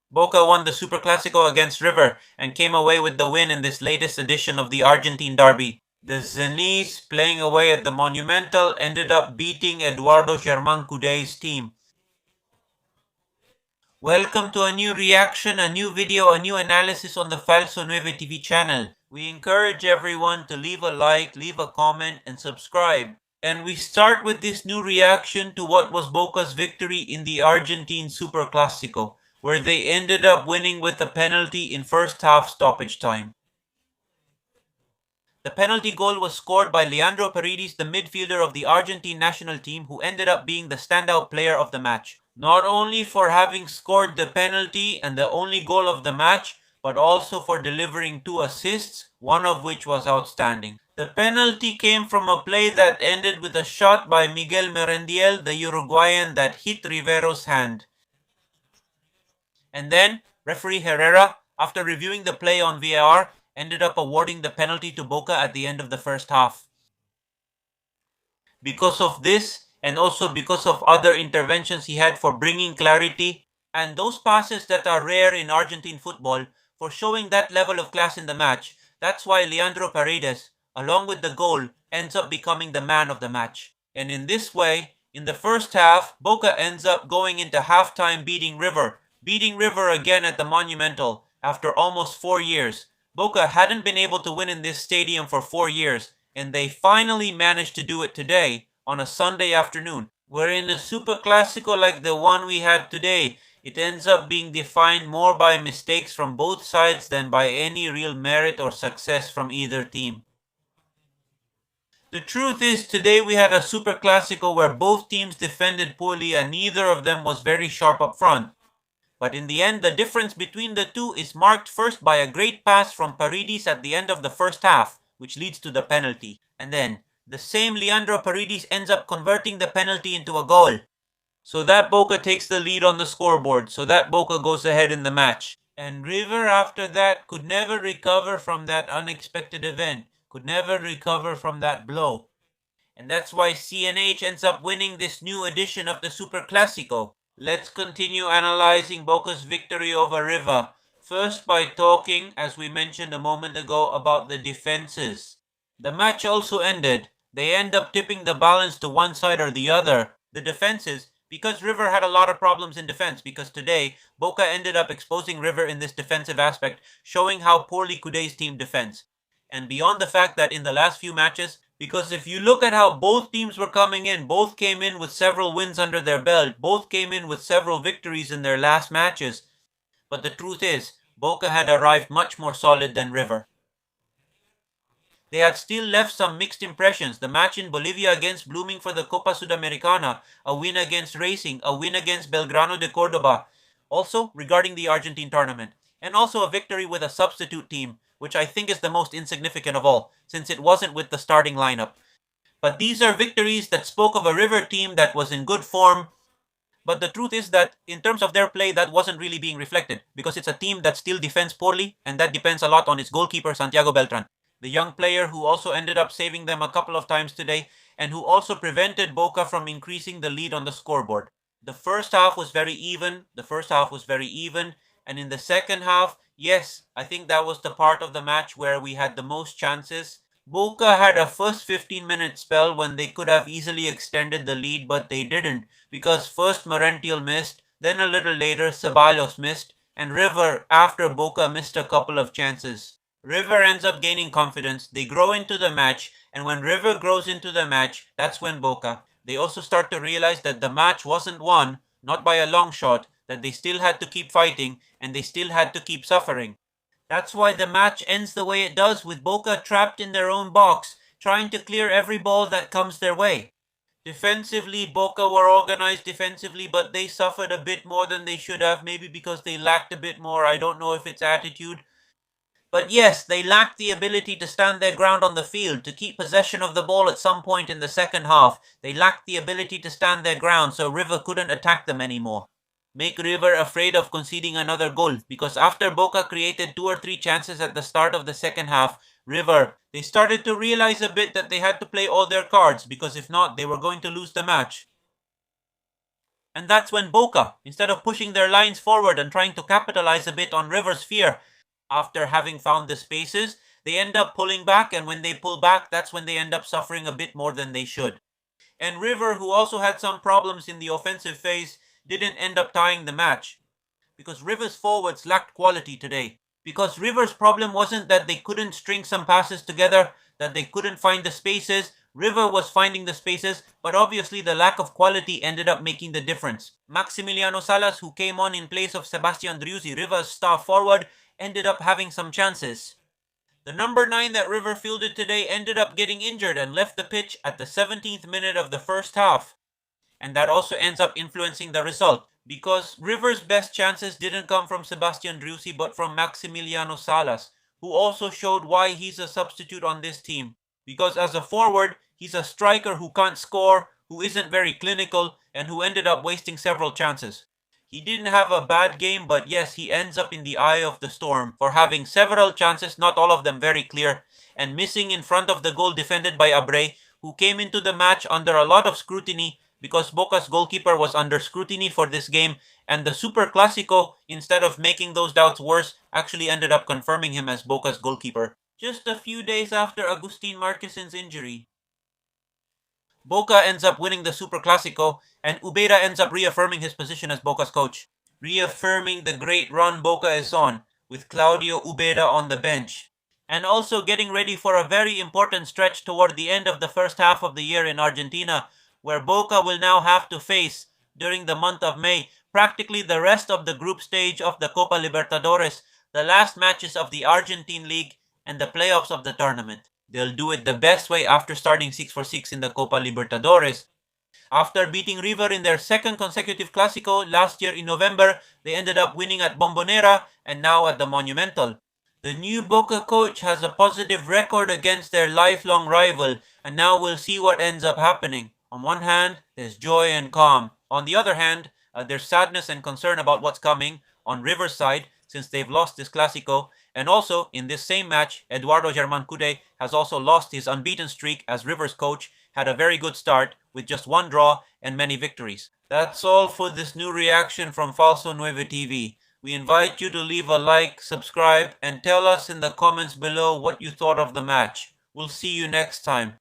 Boca won the Superclásico against River and came away with the win in this latest edition of the Argentine derby. The Zenits, playing away at the Monumental, ended up beating Eduardo Germán Cudé's team. Welcome to a new reaction, a new video, a new analysis on the Falso 9 TV channel. We encourage everyone to leave a like, leave a comment, and subscribe. And we start with this new reaction to what was Boca's victory in the Argentine Superclásico, where they ended up winning with a penalty in first half stoppage time. The penalty goal was scored by Leandro Paredes, the midfielder of the Argentine national team, who ended up being the standout player of the match. Not only for having scored the penalty and the only goal of the match, but also for delivering 2 assists, one of which was outstanding. The penalty came from a play that ended with a shot by Miguel Merendiel, the Uruguayan, that hit Rivero's hand. And then, referee Herrera, after reviewing the play on VAR, ended up awarding the penalty to Boca at the end of the first half. Because of this, and also because of other interventions he had for bringing clarity, and those passes that are rare in Argentine football, for showing that level of class in the match, that's why Leandro Paredes, along with the goal, ends up becoming the man of the match. And in this way, in the first half, Boca ends up going into halftime beating River again at the Monumental after almost 4 years. Boca hadn't been able to win in this stadium for 4 years, and they finally managed to do it today on a Sunday afternoon, where in a Superclásico like the one we had today, it ends up being defined more by mistakes from both sides than by any real merit or success from either team. The truth is, today we had a Superclásico where both teams defended poorly and neither of them was very sharp up front. But in the end, the difference between the two is marked first by a great pass from Paredes at the end of the first half, which leads to the penalty. And then, the same Leandro Paredes ends up converting the penalty into a goal. So that Boca takes the lead on the scoreboard, so that Boca goes ahead in the match. And River after that could never recover from that unexpected event, could never recover from that blow. And that's why CNH ends up winning this new edition of the Superclásico. Let's continue analyzing Boca's victory over River. First by talking, as we mentioned a moment ago, about the defenses. The match also ended. They end up tipping the balance to one side or the other. The defenses, because River had a lot of problems in defense, because today Boca ended up exposing River in this defensive aspect, showing how poorly Cudé's team defends. And beyond the fact that in the last few matches, because if you look at how both teams were coming in, both came in with several wins under their belt, both came in with several victories in their last matches. But the truth is, Boca had arrived much more solid than River. They had still left some mixed impressions. The match in Bolivia against Blooming for the Copa Sudamericana, a win against Racing, a win against Belgrano de Cordoba. Also, regarding the Argentine tournament. And also a victory with a substitute team, which I think is the most insignificant of all, since it wasn't with the starting lineup. But these are victories that spoke of a River team that was in good form. But the truth is that in terms of their play, that wasn't really being reflected, because it's a team that still defends poorly, and that depends a lot on its goalkeeper, Santiago Beltran, the young player who also ended up saving them a couple of times today, and who also prevented Boca from increasing the lead on the scoreboard. The first half was very even. And in the second half, yes, I think that was the part of the match where we had the most chances. Boca had a first 15-minute spell when they could have easily extended the lead, but they didn't, because first Merentiel missed, then a little later Ceballos missed, and River, after Boca, missed a couple of chances. River ends up gaining confidence, they grow into the match, and when River grows into the match, that's when Boca. They also start to realize that the match wasn't won, not by a long shot, that they still had to keep fighting, and they still had to keep suffering. That's why the match ends the way it does, with Boca trapped in their own box, trying to clear every ball that comes their way. Defensively, Boca were organized defensively, but they suffered a bit more than they should have, maybe because they lacked a bit more. I don't know if it's attitude. But yes, they lacked the ability to stand their ground on the field, to keep possession of the ball at some point in the second half. They lacked the ability to stand their ground, so River couldn't attack them anymore. Make River afraid of conceding another goal, because after Boca created 2 or 3 chances at the start of the second half, River, they started to realize a bit that they had to play all their cards, because if not, they were going to lose the match. And that's when Boca, instead of pushing their lines forward and trying to capitalize a bit on River's fear, after having found the spaces, they end up pulling back, and when they pull back, that's when they end up suffering a bit more than they should. And River, who also had some problems in the offensive phase, didn't end up tying the match because River's forwards lacked quality today. Because River's problem wasn't that they couldn't string some passes together, that they couldn't find the spaces. River was finding the spaces, but obviously the lack of quality ended up making the difference. Maximiliano Salas, who came on in place of Sebastian Driussi, River's star forward, ended up having some chances. The number 9 that River fielded today ended up getting injured and left the pitch at the 17th minute of the first half. And that also ends up influencing the result because River's best chances didn't come from Sebastian Driussi but from Maximiliano Salas, who also showed why he's a substitute on this team. Because as a forward, he's a striker who can't score, who isn't very clinical, and who ended up wasting several chances. He didn't have a bad game, but yes, he ends up in the eye of the storm for having several chances, not all of them very clear, and missing in front of the goal defended by Abreu, who came into the match under a lot of scrutiny because Boca's goalkeeper was under scrutiny for this game, and the Superclásico, instead of making those doubts worse, actually ended up confirming him as Boca's goalkeeper. Just a few days after Agustin Marquesen's injury, Boca ends up winning the Superclásico, and Ubeda ends up reaffirming his position as Boca's coach, reaffirming the great run Boca is on, with Claudio Ubeda on the bench, and also getting ready for a very important stretch toward the end of the first half of the year in Argentina, where Boca will now have to face, during the month of May, practically the rest of the group stage of the Copa Libertadores, the last matches of the Argentine League, and the playoffs of the tournament. They'll do it the best way after starting 6-6 in the Copa Libertadores. After beating River in their second consecutive Clásico last year in November, they ended up winning at Bombonera and now at the Monumental. The new Boca coach has a positive record against their lifelong rival, and now we'll see what ends up happening. On one hand, there's joy and calm. On the other hand, there's sadness and concern about what's coming on River's side since they've lost this Clásico. And also, in this same match, Eduardo Germán has also lost his unbeaten streak as River's coach, had a very good start with just one draw and many victories. That's all for this new reaction from Falso 9 TV. We invite you to leave a like, subscribe, and tell us in the comments below what you thought of the match. We'll see you next time.